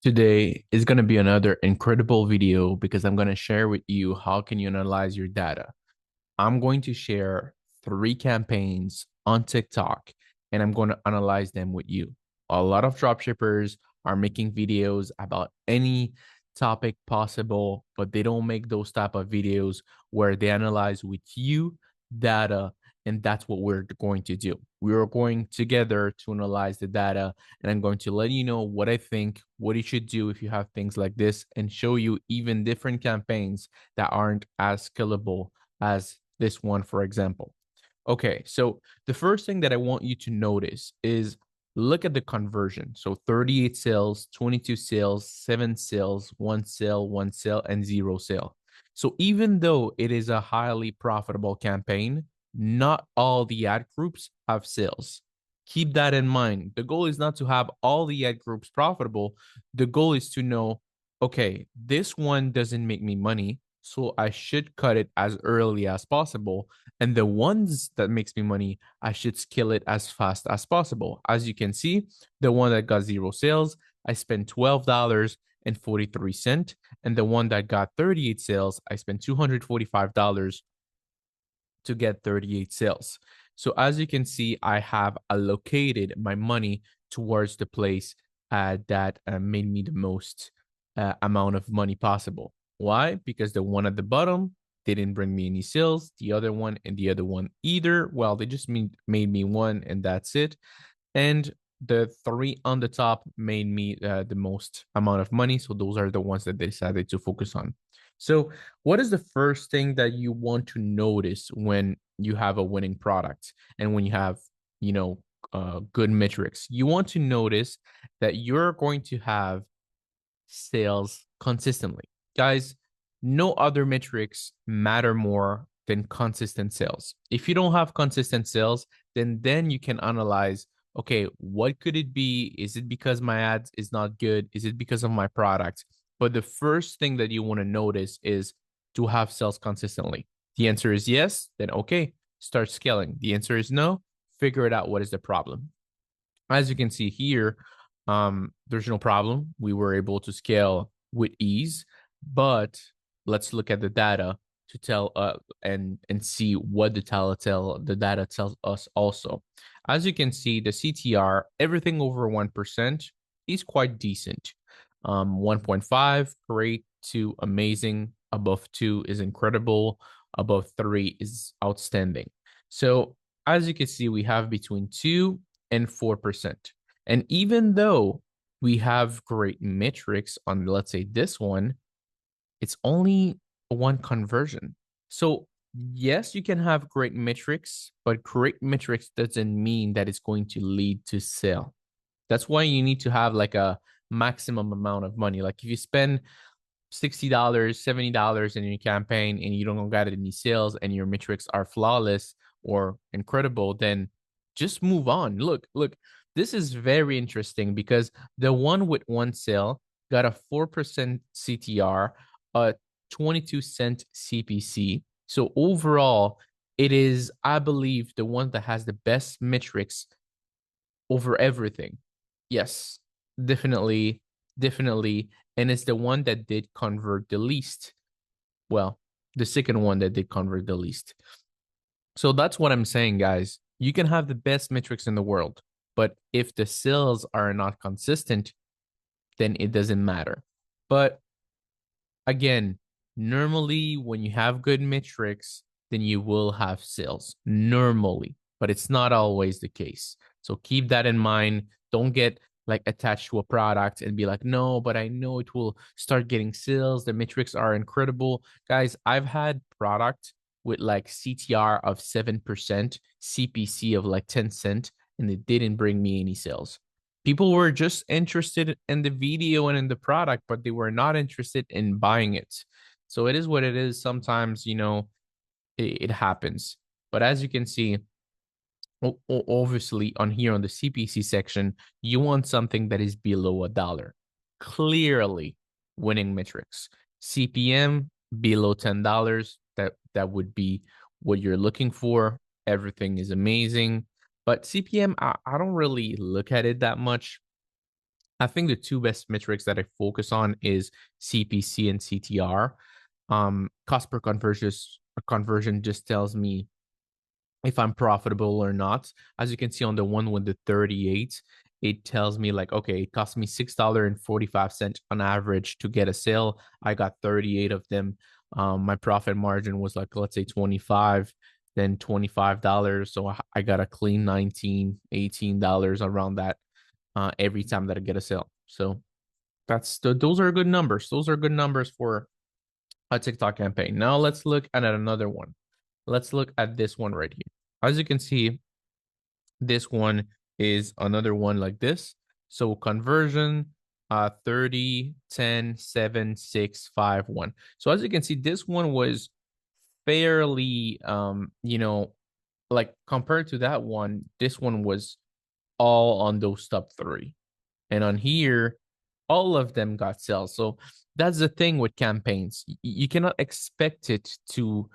Today is going to be another incredible video because I'm going to share with you how can you analyze your data. I'm going to share three campaigns on TikTok and I'm going to analyze them with you. A lot of dropshippers are making videos about any topic possible, but they don't make those type of videos where they analyze with you data, and that's what we're going to do. We are going together to analyze the data, and I'm going to let you know what I think, what you should do if you have things like this, and show you even different campaigns that aren't as scalable as this one, for example. Okay, so the first thing that I want you to notice is look at the conversion. So 38 sales, 22 sales, 7 sales, 1 sale, 1 sale, and 0 sale. So even though it is a highly profitable campaign, not all the ad groups have sales. Keep that in mind. The goal is not to have all the ad groups profitable. The goal is to know, okay, this one doesn't make me money, so I should cut it as early as possible. And the ones that makes me money, I should scale it as fast as possible. As you can see, the one that got 0 sales, I spent $12.43. And the one that got 38 sales, I spent $245 to get 38 sales. So as you can see, I have allocated my money towards the place that made me the most amount of money possible. Why? Because the one at the bottom didn't bring me any sales. The other one and the other one either. Well, they just made me one and that's it. And the three on the top made me the most amount of money. So those are the ones that they decided to focus on. So what is the first thing that you want to notice when you have a winning product and when you have, good metrics? You want to notice that you're going to have sales consistently. Guys, no other metrics matter more than consistent sales. If you don't have consistent sales, then you can analyze, okay, what could it be? Is it because my ads is not good? Is it because of my product? But the first thing that you want to notice is to have sales consistently. The answer is yes, then okay, start scaling. The answer is no, figure it out what is the problem. As you can see here, there's no problem. We were able to scale with ease, but let's look at the data to tell and see what the data tells us also. As you can see, the CTR, everything over 1% is quite decent. 1.5, great, 2, amazing, above 2 is incredible, above 3 is outstanding. So as you can see, we have between 2 and 4%. And even though we have great metrics on, let's say, this one, it's only one conversion. So, yes, you can have great metrics, but great metrics doesn't mean that it's going to lead to sale. That's why you need to have like a maximum amount of money. Like if you spend $60, $70 in your campaign and you don't get any sales and your metrics are flawless or incredible, then just move on. Look, this is very interesting because the one with one sale got a 4% CTR, a 22-cent CPC. So overall, it is, I believe, the one that has the best metrics over everything. Yes, definitely, definitely. And it's the one that did convert the least. Well, the second one that did convert the least. So that's what I'm saying, guys. You can have the best metrics in the world, but if the sales are not consistent, then it doesn't matter. But again, normally when you have good metrics, then you will have sales normally, but it's not always the case. So keep that in mind. Don't get like attached to a product and be like, no, but I know it will start getting sales. The metrics are incredible. Guys, I've had product with like CTR of 7%, CPC of like 10 cent, and it didn't bring me any sales. People were just interested in the video and in the product, but they were not interested in buying it. So it is what it is. Sometimes, it happens. But as you can see, obviously on here on the CPC section, you want something that is below $1. Clearly winning metrics. CPM below $10, that would be what you're looking for. Everything is amazing. But CPM, I don't really look at it that much. I think the two best metrics that I focus on is CPC and CTR. Cost per conversion just tells me if I'm profitable or not. As you can see on the one with the 38, it tells me like, okay, it cost me $6.45 on average to get a sale. I got 38 of them. My profit margin was like, let's say 25, then $25. So I got a clean 19, $18 around that every time that I get a sale. So those are good numbers. Those are good numbers for a TikTok campaign. Now let's look at another one. Let's look at this one right here. As you can see, this one is another one like this. So conversion 30, 10, 7, 6, 5, 1. So as you can see, this one was fairly like compared to that one, this one was all on those top three. And on here, all of them got sales. So that's the thing with campaigns. You cannot expect it to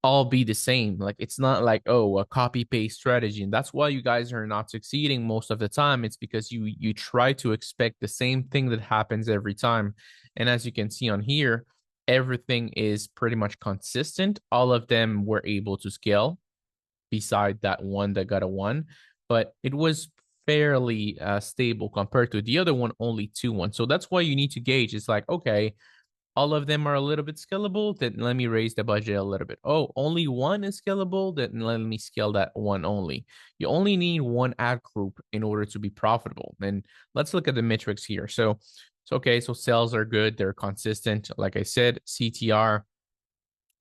all be the same. Like it's not like, oh, a copy paste strategy. And that's why you guys are not succeeding most of the time. It's because you try to expect the same thing that happens every time. And as you can see on here, everything is pretty much consistent. All of them were able to scale beside that one that got a one, but it was fairly stable compared to the other one, only 2-1. So that's why you need to gauge. It's like, okay, all of them are a little bit scalable, then let me raise the budget a little bit. Oh, only one is scalable, then let me scale that one only. You only need one ad group in order to be profitable. And let's look at the metrics here. So okay, so sales are good, they're consistent. Like I said, CTR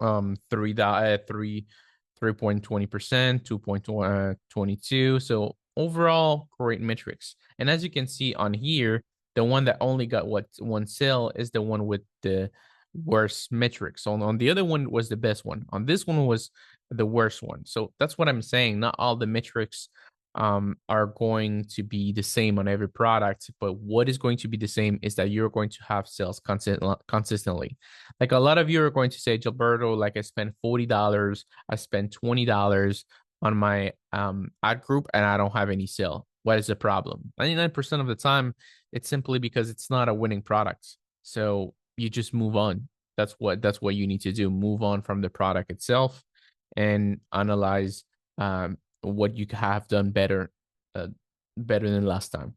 3.20%, 2.22. So overall, great metrics. And as you can see on here, the one that only got one sale is the one with the worst metrics. So on the other one was the best one. On this one was the worst one. So that's what I'm saying. Not all the metrics are going to be the same on every product, but what is going to be the same is that you're going to have sales consistently. Like a lot of you are going to say, Gilberto, like I spent $40, I spent $20 on my ad group and I don't have any sale. What is the problem? 99% of the time, it's simply because it's not a winning product. So you just move on. That's what you need to do. Move on from the product itself and analyze what you have done uh, better than last time.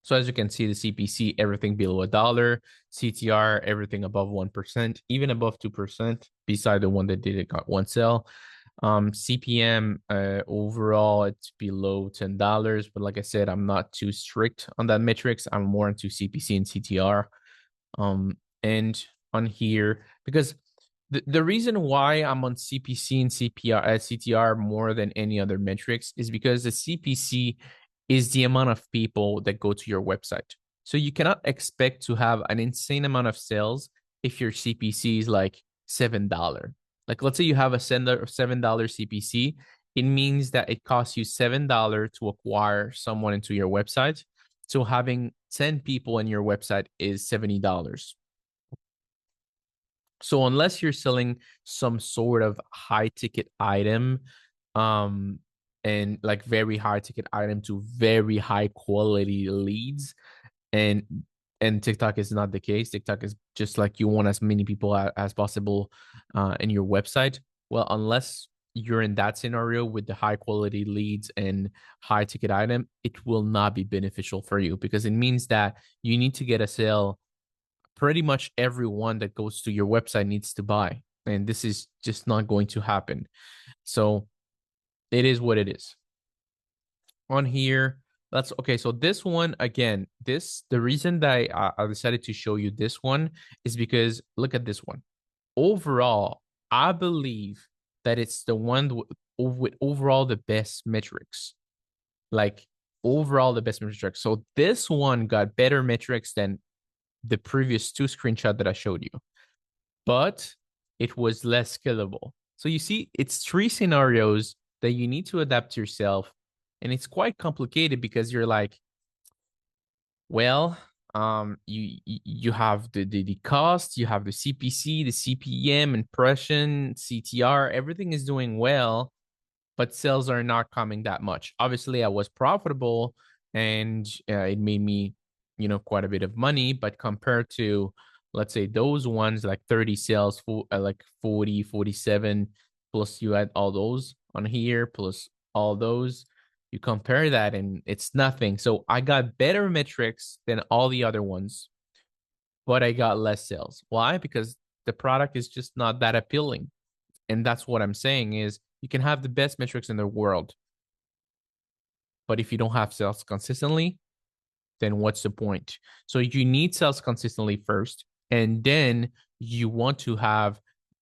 So as you can see, the CPC, everything below $1, CTR, everything above 1%, even above 2%, beside the one that did it got one sale. CPM overall it's below $10, but like I said, I'm not too strict on that metrics. I'm more into CPC and CTR. And on here, because the reason why I'm on CPC and CTR more than any other metrics is because the CPC is the amount of people that go to your website. So you cannot expect to have an insane amount of sales if your CPC is like $7. Like let's say you have a $7 CPC, it means that it costs you $7 to acquire someone into your website. So having 10 people in your website is $70. So unless you're selling some sort of high ticket item, um, and like very high ticket item to very high quality leads, and TikTok is not the case. TikTok is just like you want as many people as possible in your website. Well, unless you're in that scenario with the high quality leads and high ticket item, it will not be beneficial for you because it means that you need to get a sale pretty much everyone that goes to your website needs to buy. And this is just not going to happen. So it is what it is. On here, that's okay. So this one, again, the reason that I decided to show you this one is because look at this one. Overall, I believe that it's the one with overall the best metrics. Like overall the best metrics. So this one got better metrics than the previous two screenshots that I showed you, but it was less scalable. So you see, it's three scenarios that you need to adapt yourself. And it's quite complicated because you're like, well, you have the cost, you have the CPC, the CPM, impression, CTR, everything is doing well, but sales are not coming that much. Obviously, I was profitable and it made me quite a bit of money. But compared to, let's say, those ones like 30 sales, for like 40, 47, plus you add all those on here, plus all those, you compare that and it's nothing. So I got better metrics than all the other ones, but I got less sales. Why? Because the product is just not that appealing. And that's what I'm saying is you can have the best metrics in the world, but if you don't have sales consistently, then what's the point? So you need sales consistently first, and then you want to have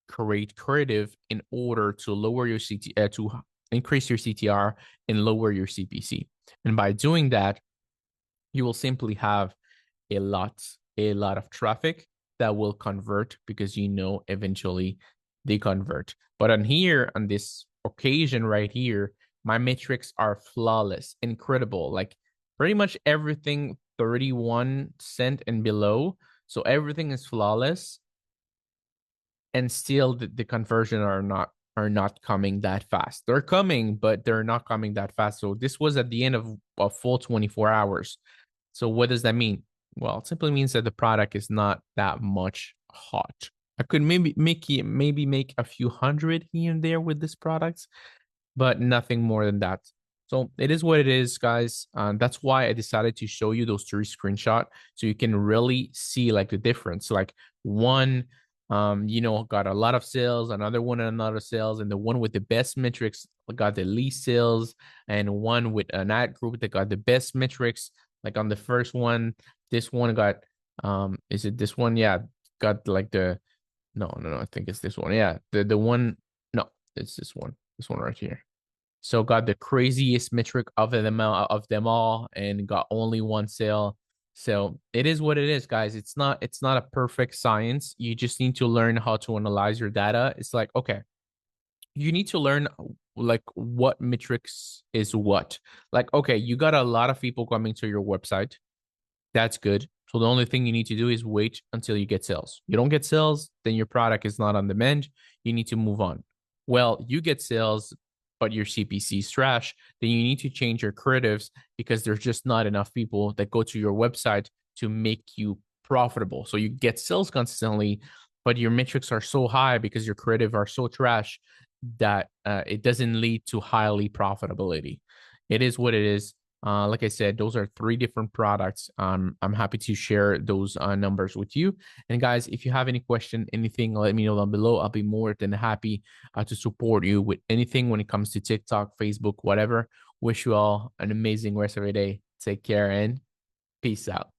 create creative in order to lower your to increase your CTR and lower your CPC. And by doing that, you will simply have a lot of traffic that will convert because eventually they convert. But on here, on this occasion right here, my metrics are flawless, incredible. Like pretty much everything 31 cent and below. So everything is flawless. And still the conversion are not coming that fast. They're coming, but they're not coming that fast. So this was at the end of a full 24 hours. So what does that mean? Well, it simply means that the product is not that much hot. I could maybe make a few hundred here and there with this product, but nothing more than that. So it is what it is, guys. That's why I decided to show you those three screenshots so you can really see like the difference. Like one, got a lot of sales, another one another sales, and the one with the best metrics got the least sales, and one with an ad group that got the best metrics. Like on the first one, this one got is it this one? Yeah, got like the no, I think it's this one. Yeah, the one no, it's this one. This one right here. So got the craziest metric of them all and got only one sale. So it is what it is, guys. It's not a perfect science. You just need to learn how to analyze your data. It's like, okay, you need to learn like what metrics is what. Like, okay, you got a lot of people coming to your website. That's good. So the only thing you need to do is wait until you get sales. You don't get sales, then your product is not on demand. You need to move on. Well, you get sales, but your CPC is trash, then you need to change your creatives because there's just not enough people that go to your website to make you profitable. So you get sales consistently, but your metrics are so high because your creative are so trash that it doesn't lead to highly profitability. It is what it is. Like I said, those are three different products. I'm happy to share those numbers with you. And guys, if you have any question, anything, let me know down below. I'll be more than happy to support you with anything when it comes to TikTok, Facebook, whatever. Wish you all an amazing rest of your day. Take care and peace out.